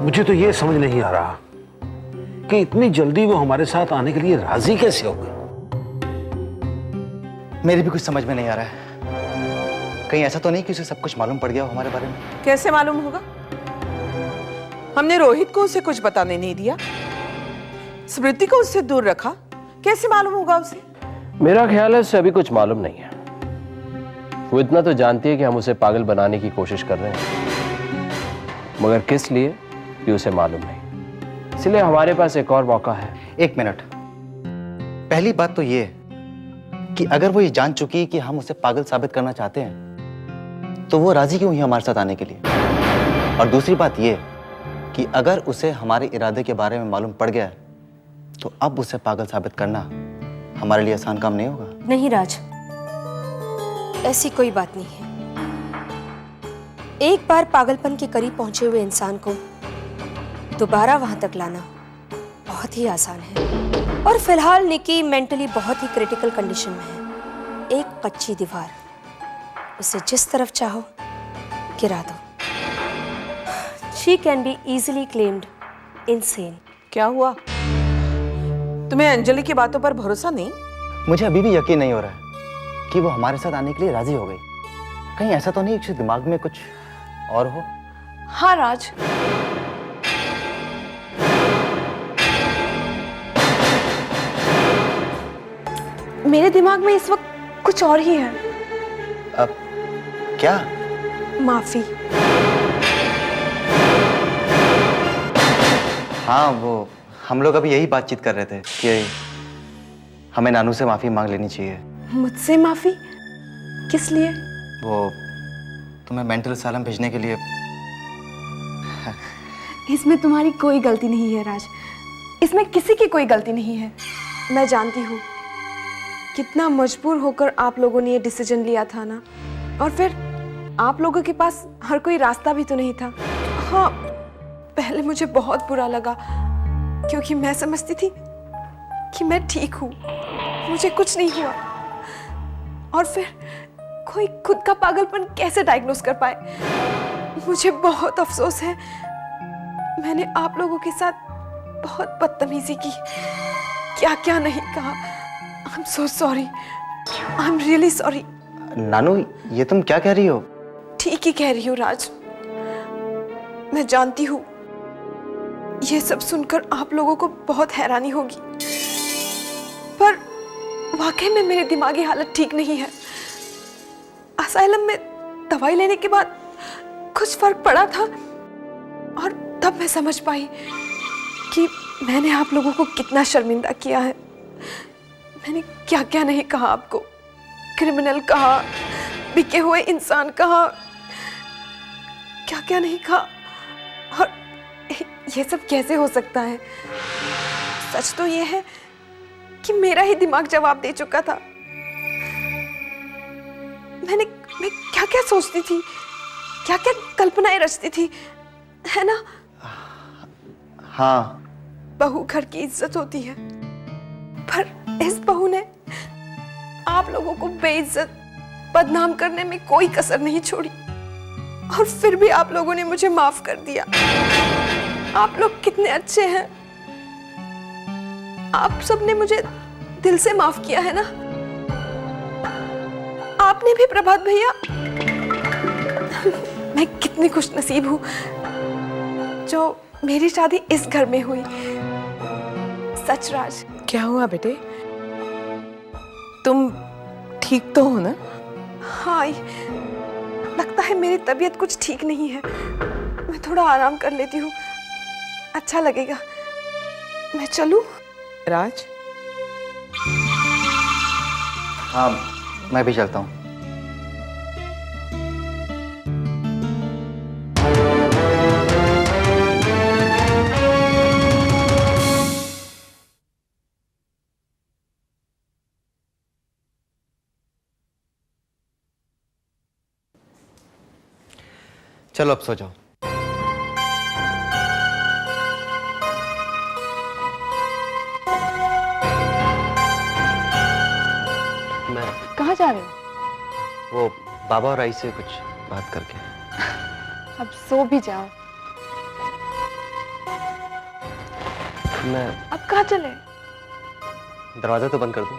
मुझे तो ये समझ नहीं आ रहा कि इतनी जल्दी वो हमारे साथ आने के लिए राजी कैसे हो गई। मेरी भी कुछ समझ में नहीं आ रहा है। कहीं ऐसा तो नहीं कि उसे सब कुछ मालूम पड़ गया हो हमारे बारे में? कैसे मालूम होगा? हमने रोहित को उसे कुछ बताने नहीं दिया, स्मृति को उससे दूर रखा, कैसे मालूम होगा उसे? मेरा ख्याल है उसे अभी कुछ मालूम नहीं है। वो इतना तो जानती है कि हम उसे पागल बनाने की कोशिश कर रहे हैं, मगर किस लिए ये उसे मालूम नहीं। इसलिए हमारे पास एक और मौका है। एक मिनट, पहली बात तो ये कि अगर वो ये जान चुकी कि हम उसे पागल साबित करना चाहते हैं तो वो राजी क्यों हुई हमारे साथ आने के लिए? और दूसरी बात ये कि अगर उसे हमारे इरादे के बारे में मालूम पड़ गया तो अब उसे पागल साबित करना हमारे लिए आसान काम नहीं होगा। नहीं राज, ऐसी कोई बात नहीं है। एक बार पागलपन के करीब पहुंचे हुए इंसान को दोबारा वहां तक लाना बहुत ही आसान है। और फिलहाल निकी मेंटली बहुत ही क्रिटिकल कंडीशन में है। एक कच्ची दीवार, उसे जिस तरफ चाहो गिरा दो। She can be easily claimed insane. क्या हुआ? तुम्हें अंजलि की बातों पर भरोसा नहीं? मुझे अभी भी यकीन नहीं हो रहा है कि वो हमारे साथ आने के लिए राजी हो गई। कहीं ऐसा तो नहीं कि उसके दिमाग में कुछ और हो? हाँ राज, मेरे दिमाग में इस वक्त कुछ और ही है। अब क्या? माफी। हाँ, वो हम लोग अभी यही बातचीत कर रहे थे कि हमें नानू से माफी मांग लेनी चाहिए। मुझसे माफी? किस लिए? वो तुम्हें मेंटल असाइलम भेजने के लिए। इसमें तुम्हारी कोई गलती नहीं है राज, इसमें किसी की कोई गलती नहीं है। मैं जानती हूँ कितना मजबूर होकर आप लोगों ने ये डिसीजन लिया था ना, और फिर आप लोगों के पास हर कोई रास्ता भी तो नहीं था। हाँ, पहले मुझे बहुत बुरा लगा क्योंकि मैं समझती थी कि मैं ठीक हूँ, मुझे कुछ नहीं हुआ। और फिर कोई खुद का पागलपन कैसे डायग्नोस कर पाए? मुझे बहुत अफसोस है, मैंने आप लोगों के साथ बहुत बदतमीजी की, क्या क्या नहीं कहा। I'm so sorry. I'm really sorry. नानू, ये तुम क्या कह रही हो? ठीक ही कह रही हूँ राज। मैं जानती हूँ ये सब सुनकर आप लोगों को बहुत हैरानी होगी, पर वाकई में मेरी दिमागी हालत ठीक नहीं है। असाइलम में दवाई लेने के बाद कुछ फर्क पड़ा था और तब मैं समझ पाई कि मैंने आप लोगों को कितना शर्मिंदा किया है। मैंने क्या क्या नहीं कहा आपको, क्रिमिनल कहा, बिके हुए इंसान कहा, क्या क्या नहीं कहा। और ये सब कैसे हो सकता है? सच तो ये है कि मेरा ही दिमाग जवाब दे चुका था। मैं क्या क्या सोचती थी, क्या क्या कल्पनाएं रचती थी, है ना? हाँ, बहू घर की इज्जत होती है, पर इस बहू ने आप लोगों को बेइज्जत, बदनाम करने में कोई कसर नहीं छोड़ी। और फिर भी आप लोगों ने मुझे माफ कर दिया। आप लोग कितने अच्छे हैं। आप सबने मुझे दिल से माफ किया है ना? आपने भी प्रभात भैया। मैं कितनी खुशनसीब हूँ जो मेरी शादी इस घर में हुई। सच राज। क्या हुआ बेटे? तुम ठीक तो हो ना? हाँ, लगता है मेरी तबीयत कुछ ठीक नहीं है। मैं थोड़ा आराम कर लेती हूँ, अच्छा लगेगा। मैं चलूँ? राज, हाँ, मैं भी चलता हूँ। चलो अब सो जाओ। मैं कहाँ जा रहे हो? वो बाबा और आई से कुछ बात करके। अब सो भी जाओ। मैं अब कहाँ चले? दरवाजा तो बंद कर दूं?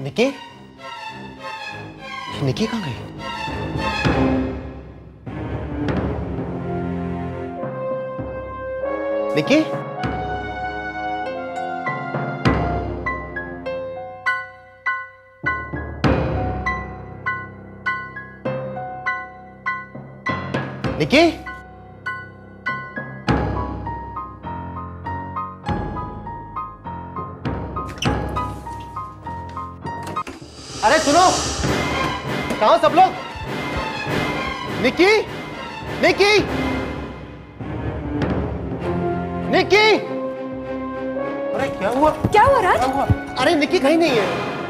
निकी? निकी कहाँ गई? निकी? निकी? अरे सुनो, कहाँ सब लोग? निकी? निकी? निकी? अरे क्या हुआ? क्या हुआ राज? क्या हुआ? अरे निकी कहीं नहीं है।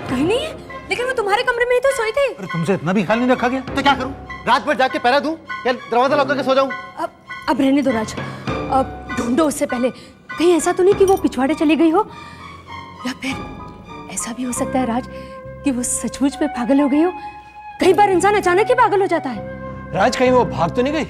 कहीं नहीं है, लेकिन वो तुम्हारे कमरे में ही तो सोए थे। अरे तुमसे इतना भी ख्याल नहीं रखा गया? तो क्या करूं? रात भर जाके पहरा दूं या दरवाजा लॉक करके सो जाऊं? अब रहने दो राज, अब ढूंढो उससे पहले। कहीं ऐसा तो नहीं कि वो पिछवाड़े चली गई हो, या फिर ऐसा भी हो सकता है राज कि वो सचमुच में पागल हो गई हो। कई बार इंसान अचानक ही पागल हो जाता है। राज, कहीं वो भाग तो नहीं गई?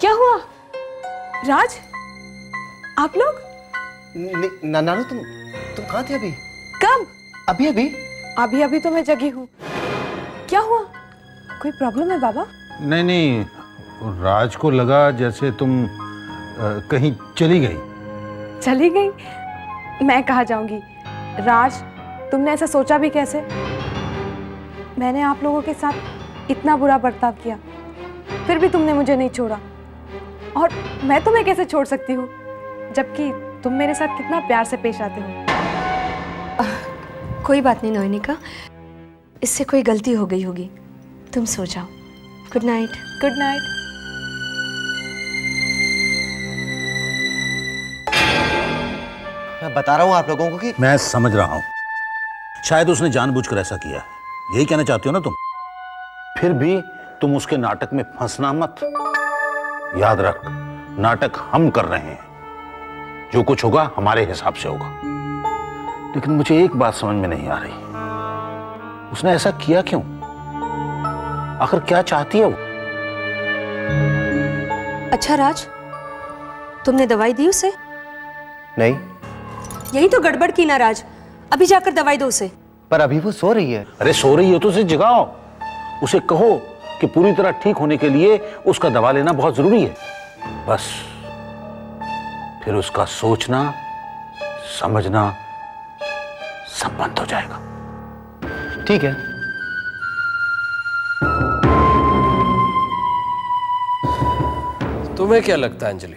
क्या हुआ? राज, आप लोग नानू तुम कहाँ थे अभी? कब? अभी अभी? अभी अभी तो मैं जगी हूँ। क्या हुआ? कोई प्रॉब्लम है बाबा? नहीं नहीं, राज को लगा जैसे तुम कहीं चली गई। चली गई? मैं कहाँ जाऊंगी? राज, तुमने ऐसा सोचा भी कैसे? मैंने आप लोगों के साथ इतना बुरा बर्ताव किया, फिर भी तुमने मुझे नहीं छोड़ा। और मैं तुम्हें कैसे छोड़ सकती हूँ, जबकि तुम मेरे साथ कितना प्यार से पेश आते हो। कोई बात नहीं नोनिका, इससे कोई गलती हो गई होगी। तुम सो जाओ। Good night. Good night. मैं बता रहा हूँ आप लोगों को कि मैं समझ रहा हूं, शायद उसने जानबूझकर ऐसा किया है। यही कहना चाहती हो ना तुम? फिर भी तुम उसके नाटक में फंसना मत। याद रख, नाटक हम कर रहे हैं, जो कुछ होगा हमारे हिसाब से होगा। लेकिन मुझे एक बात समझ में नहीं आ रही, उसने ऐसा किया क्यों? आखिर क्या चाहती है वो? अच्छा राज, तुमने दवाई दी उसे? नहीं, यही तो गड़बड़ की ना राज। अभी जाकर दवाई दो उसे। पर अभी वो सो रही है। अरे सो रही हो तो उसे जगाओ, उसे कहो कि पूरी तरह ठीक होने के लिए उसका दवा लेना बहुत जरूरी है। बस फिर उसका सोचना समझना सब बंद हो जाएगा। ठीक है। तुम्हें क्या लगता है अंजलि?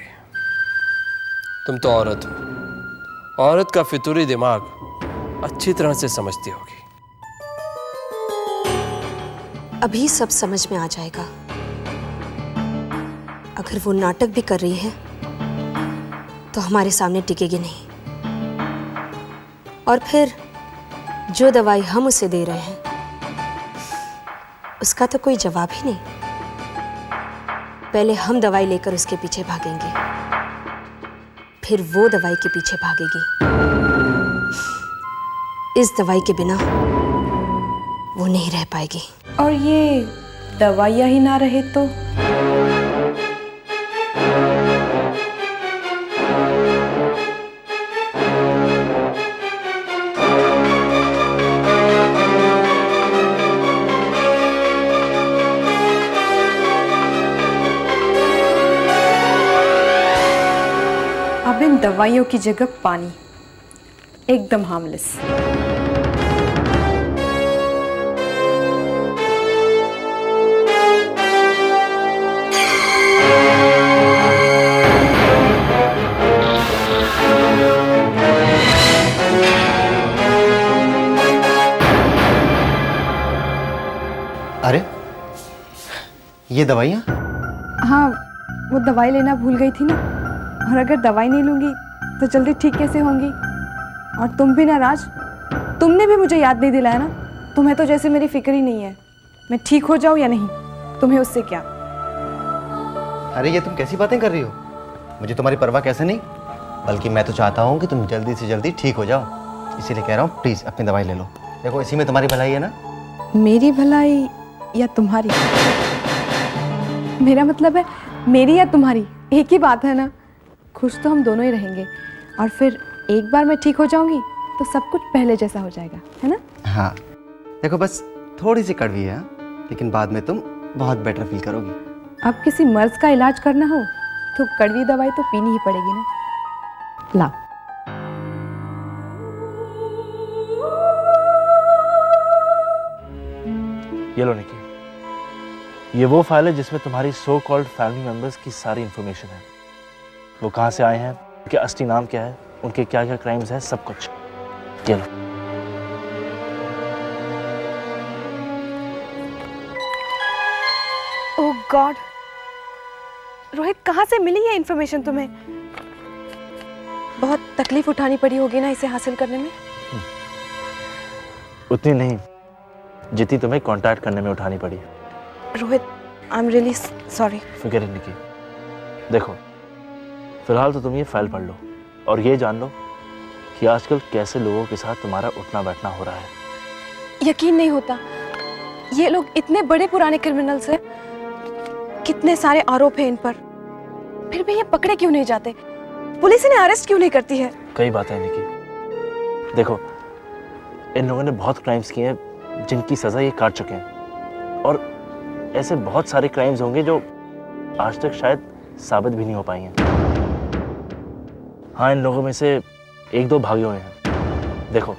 तुम तो औरत हो, औरत का फितूरी दिमाग अच्छी तरह से समझती होगी। अभी सब समझ में आ जाएगा। अगर वो नाटक भी कर रही है तो हमारे सामने टिकेगी नहीं, और फिर जो दवाई हम उसे दे रहे हैं उसका तो कोई जवाब ही नहीं। पहले हम दवाई लेकर उसके पीछे भागेंगे, फिर वो दवाई के पीछे भागेगी। इस दवाई के बिना वो नहीं रह पाएगी। और ये दवाइयाँ ही ना रहे तो? अब इन दवाइयों की जगह पानी, एकदम हार्मलेस। अरे ये दवाइयाँ? हाँ, वो दवाई लेना भूल गई थी ना, और अगर दवाई नहीं लूंगी तो जल्दी ठीक कैसे होंगी? और तुम भी ना राज, तुमने भी मुझे याद नहीं दिलाया ना। तुम्हें तो जैसे मेरी फिक्र ही नहीं है मैं ठीक हो जाऊं या नहीं, तुम्हें उससे क्या। अरे ये तुम कैसी बातें कर रही हो? मुझे तुम्हारी परवाह कैसे नहीं, बल्कि मैं तो चाहता हूँ कि तुम जल्दी से जल्दी ठीक हो जाओ, इसीलिए कह रहा हूँ प्लीज़ अपनी दवाई ले लो। देखो इसी में तुम्हारी भलाई है ना। मेरी भलाई या तुम्हारी? मेरा मतलब है मेरी या तुम्हारी एक ही बात है ना। खुश तो हम दोनों ही रहेंगे, और फिर एक बार मैं ठीक हो जाऊंगी तो सब कुछ पहले जैसा हो जाएगा, है ना? हाँ देखो बस थोड़ी सी कड़वी है, लेकिन बाद में तुम बहुत बेटर फील करोगी। अब किसी मर्ज का इलाज करना हो तो कड़वी दवाई तो पीनी ही पड़ेगी ना। लाओ। ये लो निकी, ये वो फाइल है जिसमें तुम्हारी सो कॉल्ड फैमिली मेंबर्स की सारी इंफॉर्मेशन है। वो कहाँ से आए हैं, उनके असली नाम क्या है, उनके क्या क्या क्राइम्स हैं, सब कुछ। ये लो। ओह गॉड, रोहित कहाँ से मिली ये इन्फॉर्मेशन तुम्हें? बहुत तकलीफ उठानी पड़ी होगी ना इसे हासिल करने में। उतनी नहीं जितनी तुम्हें कांटेक्ट करने में उठानी पड़ी। Rohit I am really sorry. फिक्र नहीं निकी, देखो फिलहाल तो तुम ये फाइल पढ़ लो और ये जान लो कि आजकल कैसे लोगों के साथ तुम्हारा उठना बैठना हो रहा है। यकीन नहीं होता, ये लोग इतने बड़े पुराने क्रिमिनल्स हैं, कितने सारे आरोप हैं इन पर, फिर भी ये पकड़े क्यों नहीं जाते? पुलिस इन्हें अरेस्ट क्यों नहीं करती है? कई बातें हैं निकी, देखो इन लोगों ने बहुत क्राइम्स किए हैं जिनकी सजा ये काट चुके हैं, और ऐसे बहुत सारे क्राइम्स होंगे जो आज तक शायद साबित भी नहीं हो पाई हैं। हाँ, इन लोगों में से एक दो भागे हुए हैं। देखो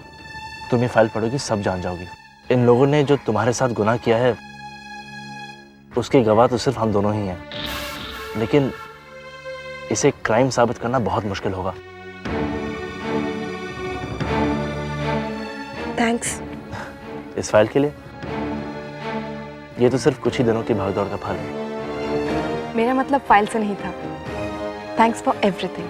तुम ये फाइल पढ़ोगी सब जान जाओगी। इन लोगों ने जो तुम्हारे साथ गुनाह किया है उसके गवाह तो सिर्फ हम दोनों ही हैं, लेकिन इसे क्राइम साबित करना बहुत मुश्किल होगा। थैंक्स इस फाइल के लिए। ये तो सिर्फ कुछ ही दिनों की भागदौड़ का फल है। मेरा मतलब फाइल से नहीं था। Thanks for everything.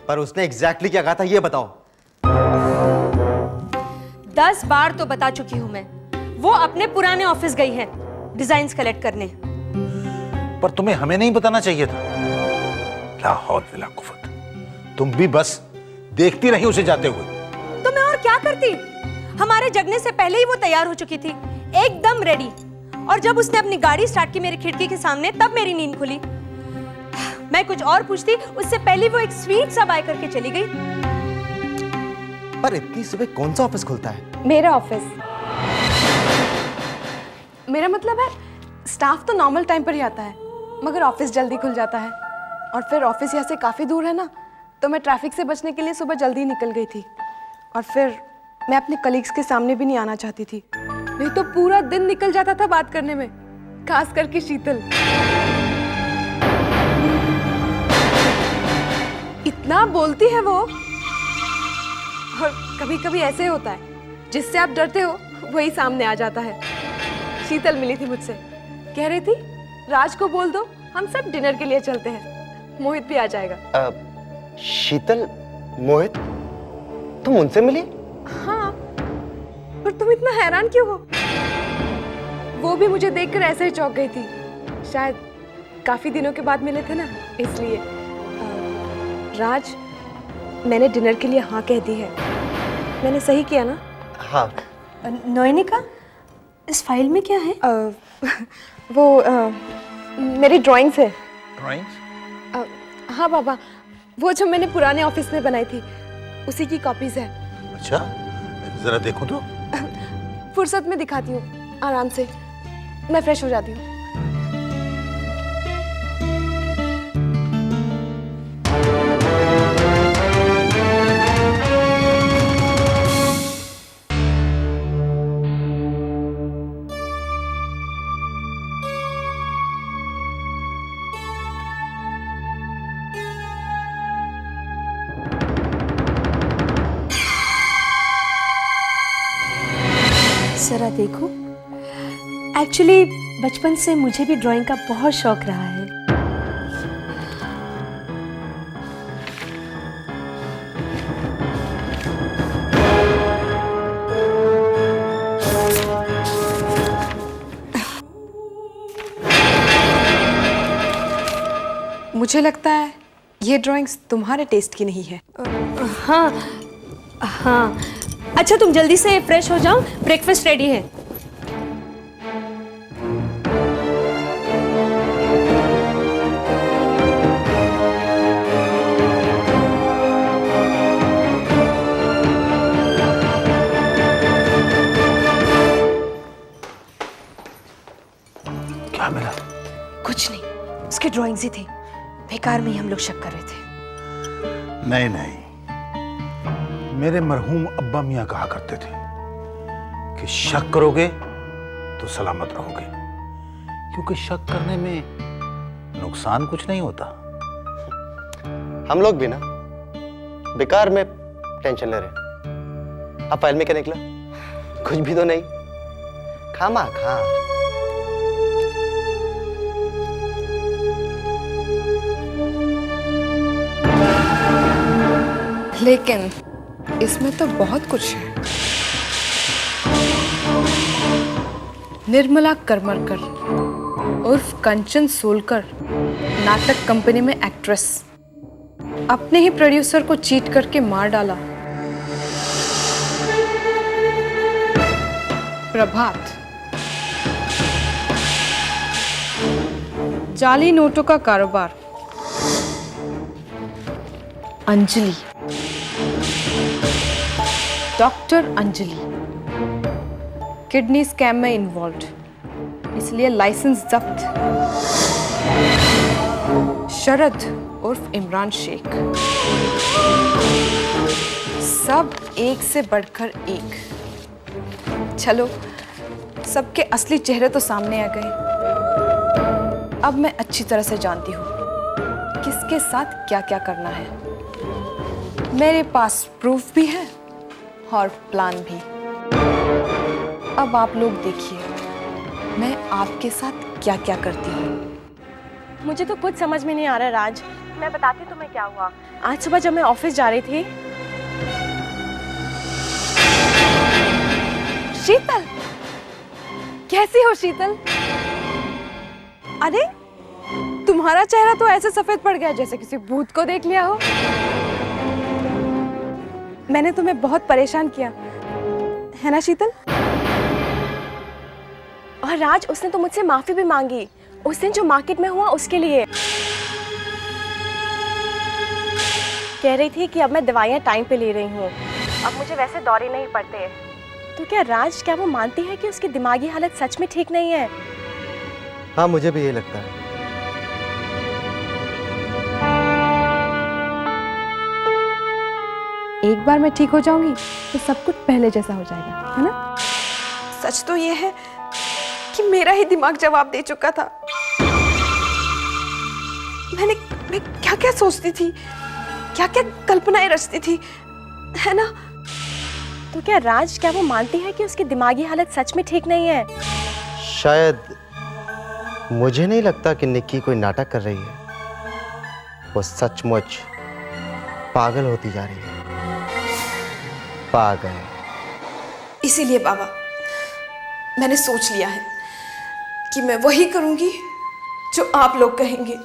पर उसने एग्जैक्टली क्या कहा था ये बताओ। 10 बार तो बता चुकी हूं मैं, वो अपने पुराने ऑफिस गई है डिजाइन्स कलेक्ट करने। पर तुम्हें हमें नहीं बताना चाहिए था। ला हौल वला कुव्वत, तुम भी बस देखती रही उसे जाते हुए। तो मैं और क्या करती? हमारे जगने से पहले ही वो तैयार हो चुकी थी, एकदम रेडी। और जब उसने अपनी गाड़ी स्टार्ट की मेरी खिड़की के सामने, तब मेरी नींद खुली। मैं कुछ और पूछती उससे पहले वो एक स्वीट सा बाय करके चली गई। पर इतनी सुबह कौन सा ऑफिस खुलता है? मेरा ऑफिस। मेरा मतलब है स्टाफ तो नॉर्मल टाइम पर ही आता है, मगर ऑफिस जल्दी खुल जाता है। और फिर ऑफिस यहाँ से काफ़ी दूर है ना, तो मैं ट्रैफिक से बचने के लिए सुबह जल्दी निकल गई थी। और फिर मैं अपने कलीग्स के सामने भी नहीं आना चाहती थी, नहीं तो पूरा दिन निकल जाता था बात करने में, खास करके शीतल। इतना बोलती है वो, और कभी कभी ऐसे होता है, जिससे आप डरते हो वही सामने आ जाता है। शीतल मिली थी मुझसे, कह रही थी राज को बोल दो हम सब डिनर के लिए चलते हैं, मोहित भी आ जाएगा। शीतल, मोहित, तुम उनसे मिली? हाँ, पर तुम इतना हैरान क्यों हो? वो भी मुझे देखकर ऐसे ही चौंक गई थी। शायद काफी दिनों के बाद मिले थे ना, इसलिए। राज, मैंने डिनर के लिए हाँ कह दी है। मैंने सही किया ना? हाँ। नयनिका, इस फाइल में क्या है? मेरी ड्राइंग्स है। ड्राइंग्स? हाँ बाबा, वो जो मैंने पुराने ऑफिस में बनाई थी, उसी की कॉपीज है। अच्छा, जरा देखो तो। फुर्सत में दिखाती हूँ, आराम से। मैं फ्रेश हो जाती हूँ। जरा देखो। एक्चुअली बचपन से मुझे भी ड्राइंग का बहुत शौक रहा है। मुझे लगता है ये ड्राइंग्स तुम्हारे टेस्ट की नहीं है। हाँ हाँ, अच्छा तुम जल्दी से फ्रेश हो जाओ, ब्रेकफास्ट रेडी है। क्या मिला? कुछ नहीं, उसकी ड्राइंग्स ही थी। बेकार में ही हम लोग शक कर रहे थे। नहीं नहीं, मेरे मरहूम अब्बा मियां कहा करते थे कि शक करोगे तो सलामत रहोगे, क्योंकि शक करने में नुकसान कुछ नहीं होता। हम लोग भी ना बेकार में टेंशन ले रहे। अब फाइल में क्या निकला? कुछ भी तो नहीं। खामा खा। लेकिन इसमें तो बहुत कुछ है। निर्मला करमरकर उर्फ कंचन सोलकर, नाटक कंपनी में एक्ट्रेस, अपने ही प्रोड्यूसर को चीट करके मार डाला। प्रभात, जाली नोटों का कारोबार। Anjali, doctor Anjali kidney scam में इन्वॉल्व्ड, इसलिए लाइसेंस जब्त। शरद उर्फ इमरान शेख, सब एक से बढ़कर एक। चलो, सबके असली चेहरे तो सामने आ गए। अब मैं अच्छी तरह से जानती हूँ किसके साथ क्या क्या करना है। मेरे पास प्रूफ भी है और प्लान भी। अब आप लोग देखिए मैं आपके साथ क्या क्या करती हूँ। मुझे तो कुछ समझ में नहीं आ रहा राज। मैं बताती तुम्हें क्या हुआ। आज सुबह जब मैं ऑफिस जा रही थी। शीतल, कैसी हो शीतल? अरे, तुम्हारा चेहरा तो ऐसे सफेद पड़ गया जैसे किसी भूत को देख लिया हो। मैंने तुम्हें बहुत परेशान किया है ना शीतल? और राज, उसने तो मुझसे माफी भी मांगी उस दिन जो मार्केट में हुआ उसके लिए। कह रही थी कि अब मैं दवाइयाँ टाइम पे ले रही हूँ, अब मुझे वैसे दौरे नहीं पड़ते। तो क्या राज, क्या वो मानती है कि उसकी दिमागी हालत सच में ठीक नहीं है? हाँ, मुझे भी यही लगता है। एक बार मैं ठीक हो जाऊंगी तो सब कुछ पहले जैसा हो जाएगा, है ना? सच तो ये है कि मेरा ही दिमाग जवाब दे चुका था। मैं क्या क्या सोचती थी, क्या क्या कल्पनाएं रचती थी, है ना? तो क्या राज, क्या वो मानती है कि उसकी दिमागी हालत सच में ठीक नहीं है? शायद मुझे नहीं लगता कि निक्की कोई नाटक कर रही है। वो सचमुच पागल होती जा रही है। पागल। इसीलिए बाबा, मैंने सोच लिया है कि मैं वही करूंगी जो आप लोग कहेंगे।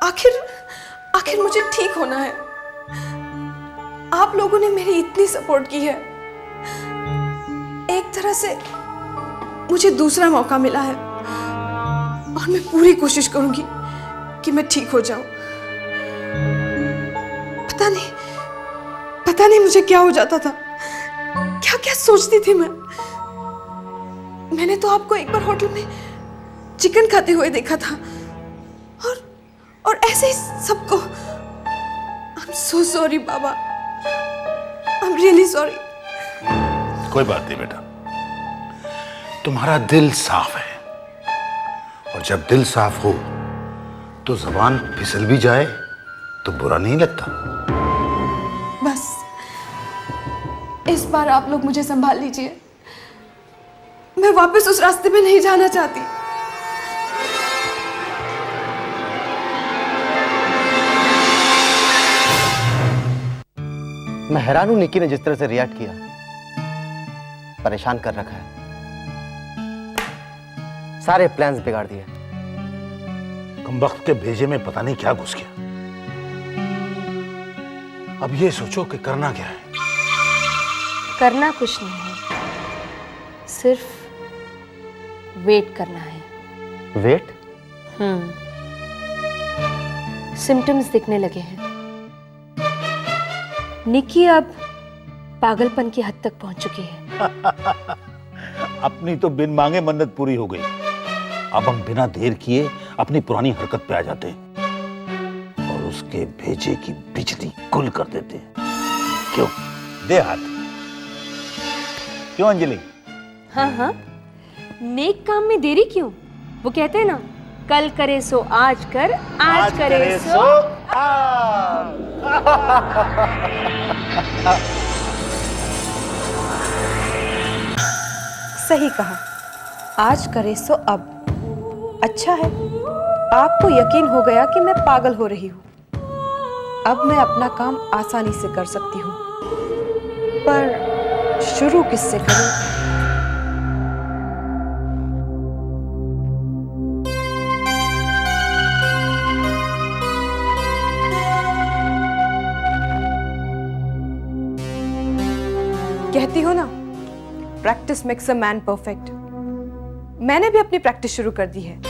आखिर मुझे ठीक होना है। आप लोगों ने मेरी इतनी सपोर्ट की है। एक तरह से मुझे दूसरा मौका मिला है और मैं पूरी कोशिश करूंगी कि मैं ठीक हो जाऊं। पता नहीं मुझे क्या हो जाता था, क्या क्या सोचती थी मैं। मैंने तो आपको एक बार होटल में चिकन खाते हुए देखा था और ऐसे ही सबको। I am so sorry Baba, I am really sorry. कोई बात नहीं बेटा, तुम्हारा दिल साफ है, और जब दिल साफ हो तो जबान फिसल भी जाए तो बुरा नहीं लगता। बस इस बार आप लोग मुझे संभाल लीजिए। मैं वापस उस रास्ते पे नहीं जाना चाहती। मैं हैरान हूं निक्की ने जिस तरह से रिएक्ट किया। परेशान कर रखा है, सारे प्लान्स बिगाड़ दिए। कमबख्त के भेजे में पता नहीं क्या घुस गया। अब ये सोचो कि करना क्या है। करना कुछ नहीं है, सिर्फ वेट करना है। वेट? सिम्टम्स दिखने लगे हैं। निक्की अब पागलपन की हद तक पहुंच चुकी है। अपनी तो बिन मांगे मन्नत पूरी हो गई। अब हम बिना देर किए अपनी पुरानी हरकत पे आ जाते हैं और उसके भेजे की बिजली गुल कर देते हैं। क्यों? दे हाथ। क्यों अंजलि? हाँ, नेक काम में देरी क्यों? वो कहते हैं ना, कल करे सो आज कर, आज करे सो सही कहा, आज करे सो अब। अच्छा है, आपको यकीन हो गया कि मैं पागल हो रही हूँ। अब मैं अपना काम आसानी से कर सकती हूँ, पर शुरू किससे करूँ? कहती हो ना, practice makes a man perfect. मैंने भी अपनी प्रैक्टिस शुरू कर दी है।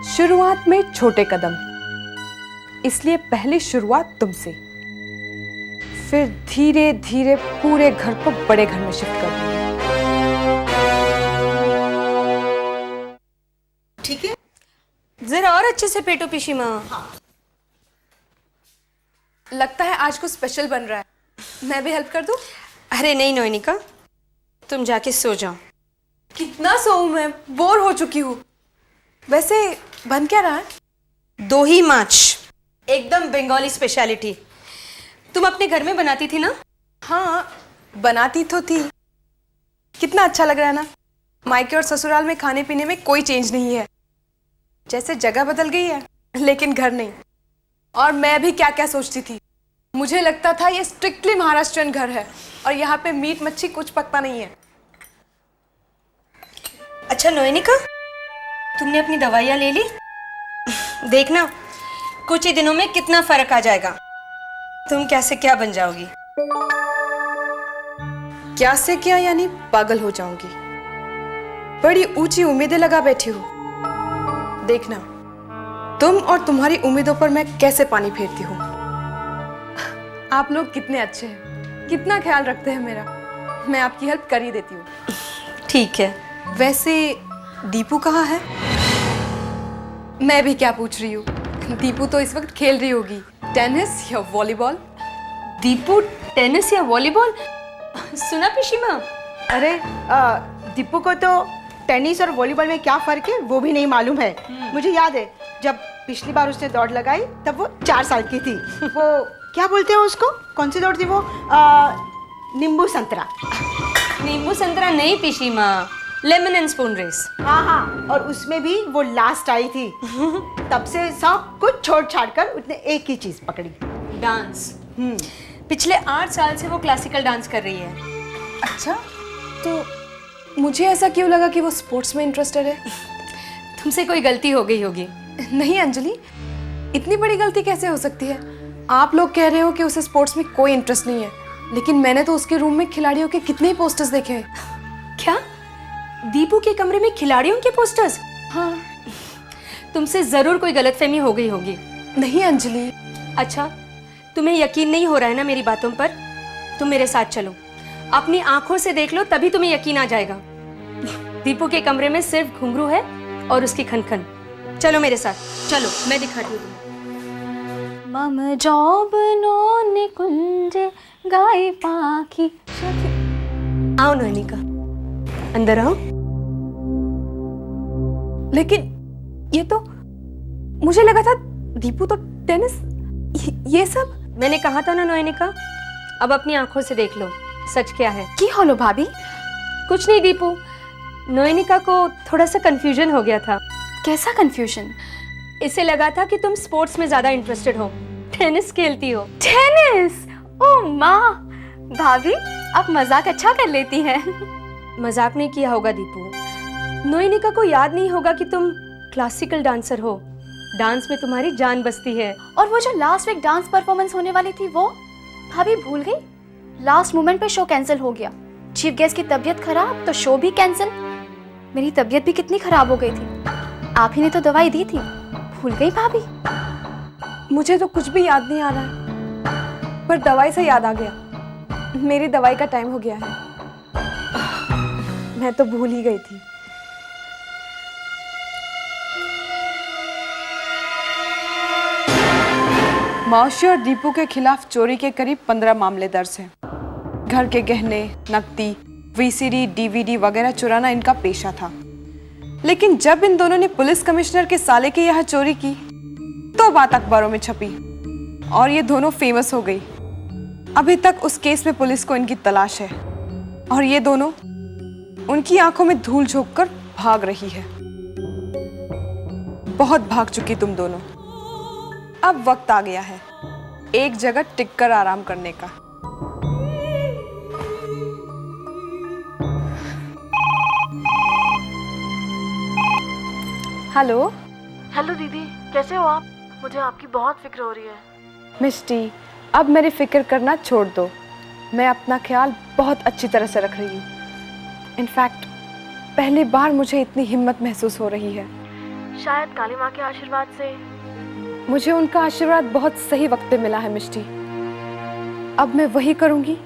शुरुआत में छोटे कदम, इसलिए पहली शुरुआत तुमसे, फिर धीरे धीरे पूरे घर को बड़े घर में शिफ्ट कर दूंगी। ठीक है? जरा और अच्छे से पेटो पिशी माँ। लगता है आज कुछ स्पेशल बन रहा है। मैं भी हेल्प कर दूं? अरे नहीं नोनिका, तुम जाके सो जाओ। कितना सोऊं मैं, बोर हो चुकी हूँ। वैसे बन क्या रहा है? दो ही माछ, एकदम बंगाली स्पेशलिटी। तुम अपने घर में बनाती थी ना? हाँ, बनाती तो थी। कितना अच्छा लग रहा है ना। मायके और ससुराल में खाने पीने में कोई चेंज नहीं है। जैसे जगह बदल गई है, लेकिन घर नहीं। और मैं भी क्या क्या सोचती थी। मुझे लगता था ये स्ट्रिक्टली महाराष्ट्रियन घर है और यहाँ पे मीट मच्छी कुछ पकता नहीं है। अच्छा नोनिका, तुमने अपनी दवाइयाँ ले ली? देखना कुछ ही दिनों में कितना फर्क आ जाएगा। तुम क्या से क्या बन जाओगी। क्या से क्या यानी पागल हो जाऊंगी। बड़ी ऊंची उम्मीदें लगा बैठी हूँ। देखना तुम और तुम्हारी उम्मीदों पर मैं कैसे पानी फेरती हूँ। आप लोग कितने अच्छे हैं, कितना ख्याल रखते हैं मेरा। मैं आपकी हेल्प कर ही देती हूँ। ठीक है। वैसे दीपू कहाँ है? मैं भी क्या पूछ रही हूँ। दीपू तो इस वक्त खेल रही होगी टेनिस या वॉलीबॉल। दीपू टेनिस या वॉलीबॉल? सुना पिशी माँ? अरे दीपू को तो टेनिस और वॉलीबॉल में क्या फर्क है वो भी नहीं मालूम है। मुझे याद है जब पिछली बार उसने दौड़ लगाई तब वो 4 साल की थी। वो क्या बोलते हैं उसको, कौन सी दौड़ थी वो? नींबू संतरा। नींबू संतरा नहीं पीसी माँ, लेमन एंड स्पून रेस। हाँ हाँ, और उसमें भी वो लास्ट आई थी। तब से सब कुछ छोड़ छाड़ कर उसने एक ही चीज पकड़ी, डांस। पिछले 8 साल से वो क्लासिकल डांस कर रही है। अच्छा, तो मुझे ऐसा क्यों लगा कि वो स्पोर्ट्स में इंटरेस्टेड है? तुमसे कोई गलती हो गई होगी। नहीं अंजलि, इतनी बड़ी गलती कैसे हो सकती है? आप लोग कह रहे हो कि उसे स्पोर्ट्स में कोई इंटरेस्ट नहीं है, लेकिन मैंने तो उसके रूम में खिलाड़ियों के कितने ही पोस्टर्स देखे हैं। क्या? दीपू के कमरे में खिलाड़ियों के पोस्टर्स? हाँ। तुमसे जरूर कोई गलतफहमी हो गई होगी। नहीं अंजलि। अच्छा, तुम्हें यकीन नहीं हो रहा है ना मेरी बातों पर? तुम मेरे साथ चलो, अपनी आंखों से देख लो, तभी तुम्हें यकीन आ जाएगा। दीपू के कमरे में सिर्फ घुंघरू है और उसकी खनखन। चलो मेरे साथ, चलो मैं दिखाती हूँ तुम्हें। मम जॉब नो निकुंजे गाय पाखी। आओ नैनिका, अंदर आओ। लेकिन ये तो, मुझे लगा था दीपू तो टेनिस, ये सब। मैंने कहा था ना नैनिका, अब अपनी आंखों से देख लो सच क्या है। की होलो भाभी? कुछ नहीं दीपू, नैनिका को थोड़ा सा कंफ्यूजन हो गया था। कैसा कंफ्यूजन? इसे लगा था कि तुम स्पोर्ट्स में ज्यादा इंटरेस्टेड हो, टेनिस खेलती हो। टेनिस? ओ माँ, भाभी आप मजाक अच्छा कर लेती हैं। मजाक नहीं किया होगा दीपू। नैनिका को याद नहीं होगा कि तुम क्लासिकल डांसर हो, डांस में तुम्हारी जान बसती है। और वो जो लास्ट वीक डांस परफॉर्मेंस होने वाली थी वो भाभी भूल गई? लास्ट मोमेंट पे शो कैंसिल हो गया। चीफ गेस्ट की तबीयत खराब तो शो भी कैंसिल। मेरी तबीयत भी कितनी खराब हो गई थी, आप ही ने तो दवाई दी थी। भूल गई भाभी? मुझे तो कुछ भी याद नहीं आ रहा है, पर दवाई से याद आ गया, मेरी दवाई का टाइम हो गया है। मैं तो भूल ही गई थी। मौशी और दीपू के खिलाफ चोरी के करीब 15 मामले दर्ज हैं। घर के गहने, नकदी, वीसीडी, डीवीडी वगैरह चुराना इनका पेशा था। लेकिन जब इन दोनों ने पुलिस कमिश्नर के साले के यहाँ चोरी की तो बात अखबारों में छपी और ये दोनों फेमस हो गई। अभी तक उस केस में पुलिस को इनकी तलाश है और ये दोनों उनकी आंखों में धूल झोंक कर भाग रही है। बहुत भाग चुकी तुम दोनों। अब वक्त आ गया है एक जगह टिककर आराम करने का। हेलो। हेलो दीदी, कैसे हो आप? मुझे आपकी बहुत फिक्र हो रही है। मिस्टी, अब मेरी फिक्र करना छोड़ दो। मैं अपना ख्याल बहुत अच्छी तरह से रख रही हूँ। इनफैक्ट पहली बार मुझे इतनी हिम्मत महसूस हो रही है। शायद काली माँ के आशीर्वाद से। मुझे उनका आशीर्वाद बहुत सही वक्त पे मिला है मिस्टी। अब मैं वही करूंगी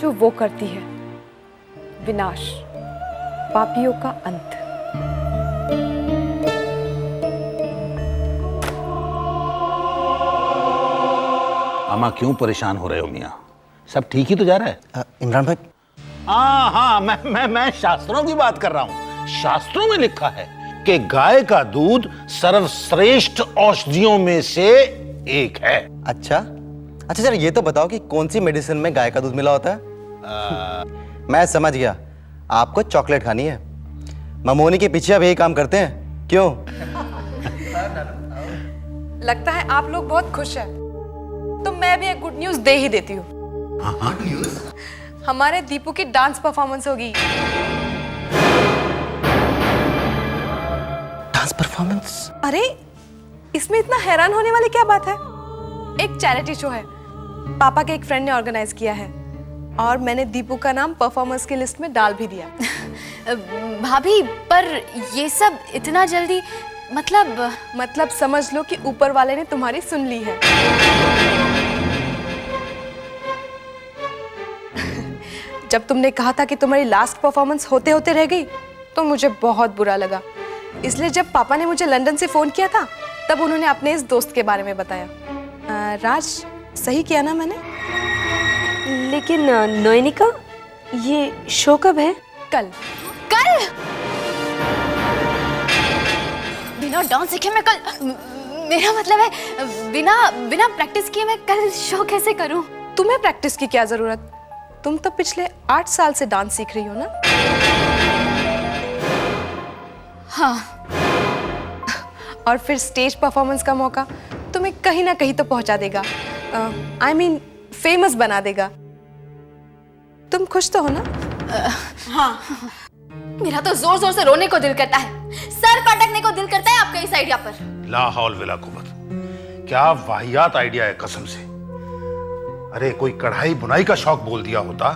जो वो करती है, विनाश, पापियों का अंत। अम्मा क्यों परेशान हो रहे हो मियाँ? सब ठीक ही तो जा रहा है? इमरान भाई, हाँ हाँ, मैं शास्त्रों की बात कर रहा हूँ। शास्त्रों में लिखा है कि गाय का दूध सर्वश्रेष्ठ औषधियों में से एक है। अच्छा अच्छा सर, ये तो बताओ कि कौन सी मेडिसिन में गाय का दूध मिला होता है? मैं समझ गया, आपको चॉकलेट खानी है। ममोनी के पीछे अब यही काम करते हैं, क्यों? लगता है आप लोग बहुत खुश हैं, तो मैं भी एक गुड न्यूज दे ही देती हूँ। हमारे दीपू की डांस परफॉर्मेंस होगी। Dance performance? अरे इसमें इतना हैरान होने वाली क्या बात है? एक चैरिटी शो है, पापा के एक फ्रेंड ने ऑर्गेनाइज किया है और मैंने दीपू का नाम परफॉर्मर्स की लिस्ट में डाल भी दिया। भाभी पर ये सब इतना जल्दी, मतलब समझ लो कि ऊपर वाले ने तुम्हारी सुन ली है। जब तुमने कहा था कि तुम्हारी लास्ट परफॉर्मेंस होते होते रह गई तो मुझे बहुत बुरा लगा। इसलिए जब पापा ने मुझे लंदन से फोन किया था तब उन्होंने अपने इस दोस्त के बारे में बताया। राज, सही किया ना मैंने? लेकिन नैनिका, ये शो कब है? कल। कल? बिना डांस सीखे मैं कल, मेरा मतलब है बिना प्रैक्टिस किए मैं कल शो कैसे करूं? तुम्हें प्रैक्टिस की क्या जरूरत? तुम तो पिछले 8 साल से डांस सीख रही हो ना? हाँ। और फिर स्टेज परफॉर्मेंस का मौका तुम्हें कहीं ना कहीं तो पहुंचा देगा। I mean, फेमस बना देगा। तुम खुश तो हो ना? हाँ। मेरा तो जोर जोर से रोने को दिल करता है, सर पटकने को दिल करता है आपके इस आइडिया पर। ला हौल वला कुव्वत, क्या वाहियात आइडिया है कसम से। अरे कोई कढ़ाई बुनाई का शौक बोल दिया होता,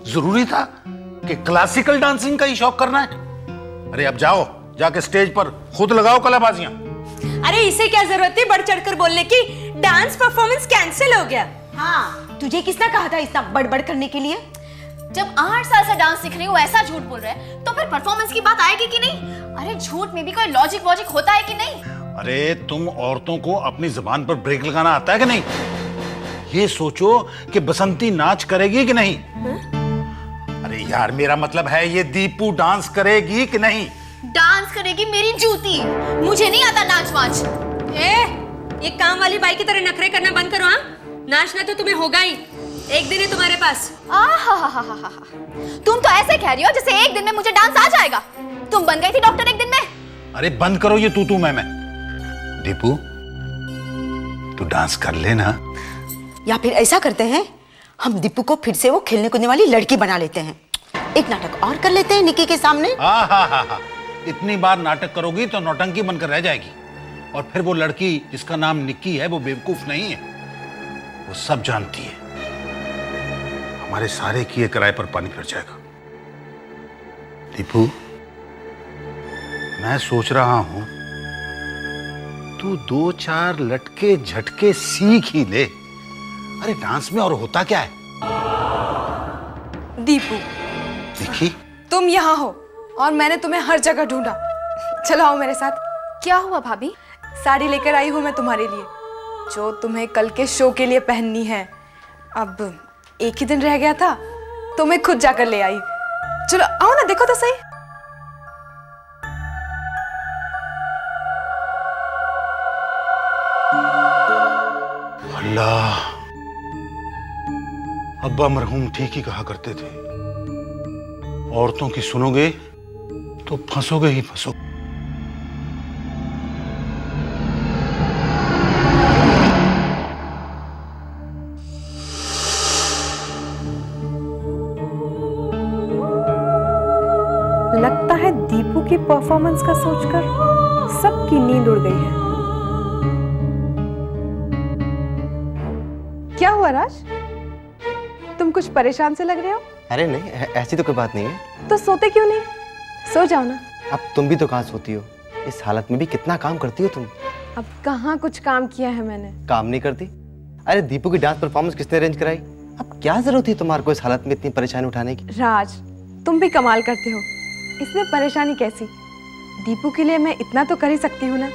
जरूरी था कि क्लासिकल डांसिंग का ही शौक करना है। अरे अब जाओ, जाके स्टेज पर खुद लगाओ कलाबाजियां। अरे इसे क्या जरूरत थी बढ़ चढ़कर बोलने की? डांस परफॉर्मेंस कैंसिल हो गया। हाँ, तुझे किसने कहा था इतना बड़बड़ करने के लिए? जब 8 साल से डांस सीख रही हो, ऐसा झूठ बोल रहे हैं तो फिर परफॉर्मेंस की बात आएगी कि नहीं? अरे झूठ में भी कोई लॉजिक वॉजिक होता है कि नहीं? अरे तुम औरतों को अपनी जुबान पर ब्रेक लगाना आता है कि नहीं? ये सोचो कि बसंती नाच करेगी कि नहीं? अरे यार मेरा मतलब है ये दीपू डांस करेगी कि नहीं? डांस करेगी मेरी जूती, मुझे नहीं आता नाच वाच। ये काम वाली बाई की तरह नखरे करना बंद करो। हाँ, नाचना तो तुम्हें होगा ही, एक दिन है तुम्हारे पास। तुम तो ऐसे कह रही हो जैसे एक दिन में मुझे डांस आ जाएगा। तुम बन गई थी डॉक्टर एक दिन में। अरे बंद करो ये तू मैं। दीपू तू डांस कर ले ना। या फिर ऐसा करते हैं, हम दीपू को फिर से वो खेलने कूदने वाली लड़की बना लेते हैं। एक नाटक और कर लेते हैं निक्की के सामने। हाँ, इतनी बार नाटक करोगी तो नौटंकी बनकर रह जाएगी। और फिर वो लड़की जिसका नाम निक्की है वो बेवकूफ नहीं है, वो सब जानती है। हमारे सारे किए कराए पर पानी फिर जाएगा। दीपू मैं सोच रहा हूं तू 2-4 लटके झटके सीख ही ले। अरे डांस में और होता क्या है? दीपू देखी तुम यहाँ हो और मैंने तुम्हें हर जगह ढूंढा। चलो आओ मेरे साथ। क्या हुआ भाभी? साड़ी लेकर आई हूँ मैं तुम्हारे लिए, जो तुम्हें कल के शो के लिए पहननी है। अब एक ही दिन रह गया था तो मैं खुद जाकर ले आई। चलो आओ ना, देखो तो सही। अल्लाह, अब्बा मरहूम ठीक ही कहा करते थे, औरतों की सुनोगे तो फंसोगे ही फंसोगे। लगता है दीपू की परफॉर्मेंस का सोचकर सबकी नींद उड़ गई है। क्या हुआ राज, तुम कुछ परेशान से लग रहे हो? अरे नहीं, ऐसी तो कोई बात नहीं है। तो सोते क्यों नहीं? सो जाओ ना। अब तुम भी तो कहाँ सोती हो? इस हालत में भी कितना काम करती हो तुम। अब कहाँ कुछ काम किया है मैंने? काम नहीं करती? अरे दीपू की डांस परफॉर्मेंस किसने अरेंज कराई? अब क्या जरूरत थी तुम्हारे को इस हालत में इतनी परेशानी उठाने की? राज तुम भी कमाल करते हो, इसमें परेशानी कैसी? दीपू के लिए मैं इतना तो कर ही सकती हूँ ना।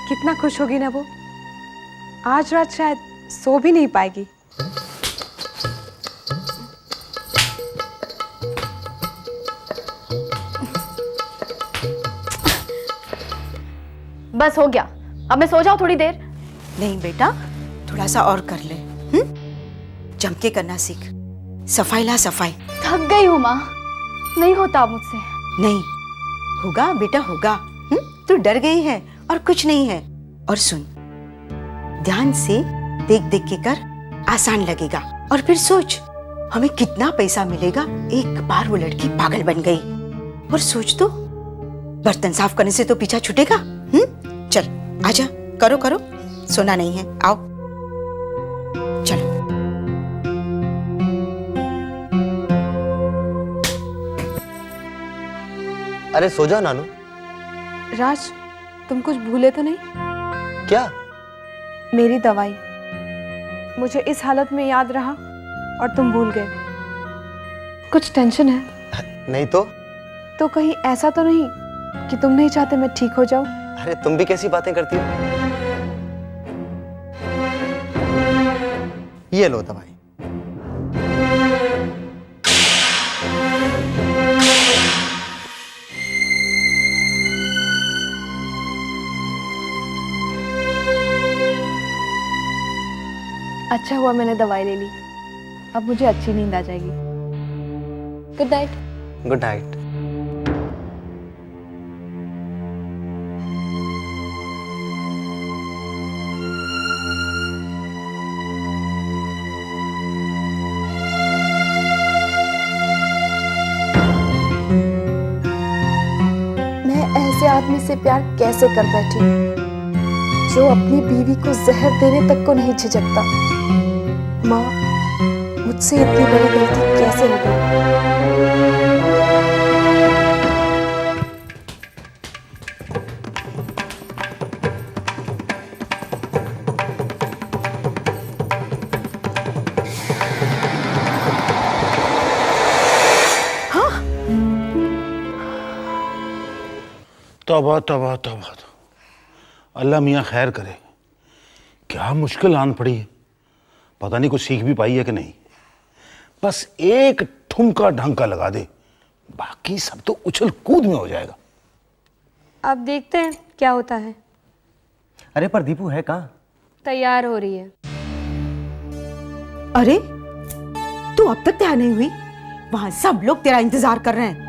कितना खुश होगी ना वो। आज रात शायद सो भी नहीं पाएगी। बस हो गया, अब मैं सो जाऊं थोड़ी देर? नहीं बेटा, थोड़ा सा और कर ले। जम के करना सीख। सफाई ला सफाई। थक गई हूँ माँ, नहीं होता मुझसे। नहीं होगा बेटा, होगा। तू डर गई है और कुछ नहीं है। और सुन, ध्यान से देख देख के कर, आसान लगेगा। और फिर सोच हमें कितना पैसा मिलेगा एक बार वो लड़की पागल बन गई। और सोच तो, बर्तन साफ करने से तो पीछा छूटेगा। चल आजा, करो करो, सोना नहीं है, आओ चलो। अरे सो जाओ नानू। राज तुम कुछ भूले तो नहीं? क्या? मेरी दवाई मुझे इस हालत में याद रहा और तुम भूल गए। कुछ टेंशन है? नहीं तो कहीं ऐसा तो नहीं कि तुम नहीं चाहते मैं ठीक हो जाऊं? अरे तुम भी कैसी बातें करती हो? ये लो दवाई। अच्छा हुआ मैंने दवाई ले ली, अब मुझे अच्छी नींद आ जाएगी। Good night. Good night. मैं ऐसे आदमी से प्यार कैसे कर बैठी जो अपनी बीवी को जहर देने तक को नहीं झिझकता। माँ, मुझसे इतनी बड़ी गलती कैसे हो गई? तौबा तौबा तौबा, अल्लाह मियाँ खैर करे। क्या मुश्किल आन पड़ी है, पता नहीं कुछ सीख भी पाई है कि नहीं। बस एक ठुमका ढंका लगा दे, बाकी सब तो उछल कूद में हो जाएगा। अब देखते हैं क्या होता है। अरे पर दीपू है कहाँ? तैयार हो रही है। अरे तू अब तक तैयार नहीं हुई? वहां सब लोग तेरा इंतजार कर रहे हैं।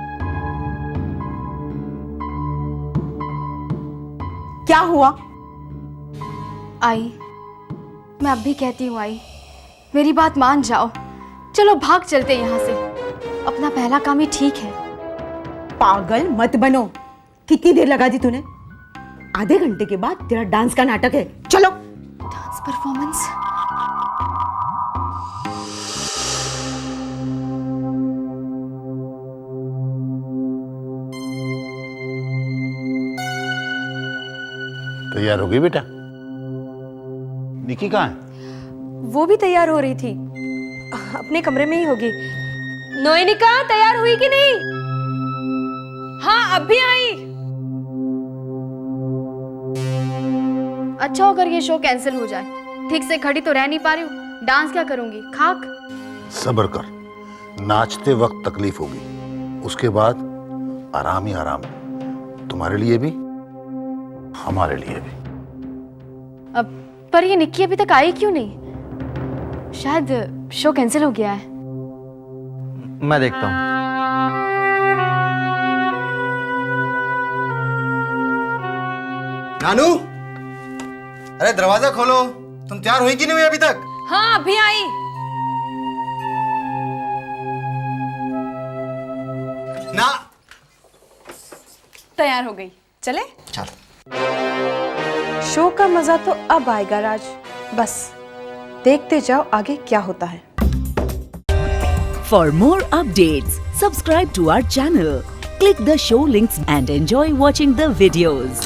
क्या हुआ? आई, मैं अब भी कहती हूँ आई, मेरी बात मान जाओ। चलो भाग चलते यहाँ से, अपना पहला काम ही ठीक है। पागल मत बनो। कितनी देर लगा दी तूने? आधे घंटे के बाद तेरा डांस का नाटक है। चलो। Dance performance? तैयार हो गई बेटा? निकी कहाँ है? वो भी तैयार हो रही थी, अपने कमरे में ही होगी। नोएनिका तैयार हुई कि नहीं? हाँ अब भी आई। अच्छा होकर ये शो कैंसिल हो जाए। ठीक से खड़ी तो रह नहीं पा रही हूँ, डांस क्या करूंगी? खाक। सब्र कर, नाचते वक्त तकलीफ होगी, उसके बाद आराम ही आराम, तुम्हारे लिए भी हमारे लिए भी। अब पर ये निक्की अभी तक आई क्यों नहीं? शायद शो कैंसिल हो गया है। मैं देखता हूँ। नानू, अरे दरवाजा खोलो। तुम तैयार हुई कि नहीं हुई अभी तक? हाँ अभी आई। ना, तैयार हो गई, चले? चल। शो का मजा तो अब आएगा राज, बस देखते जाओ आगे क्या होता है। For more updates, subscribe to our channel, click the show links and enjoy watching the videos.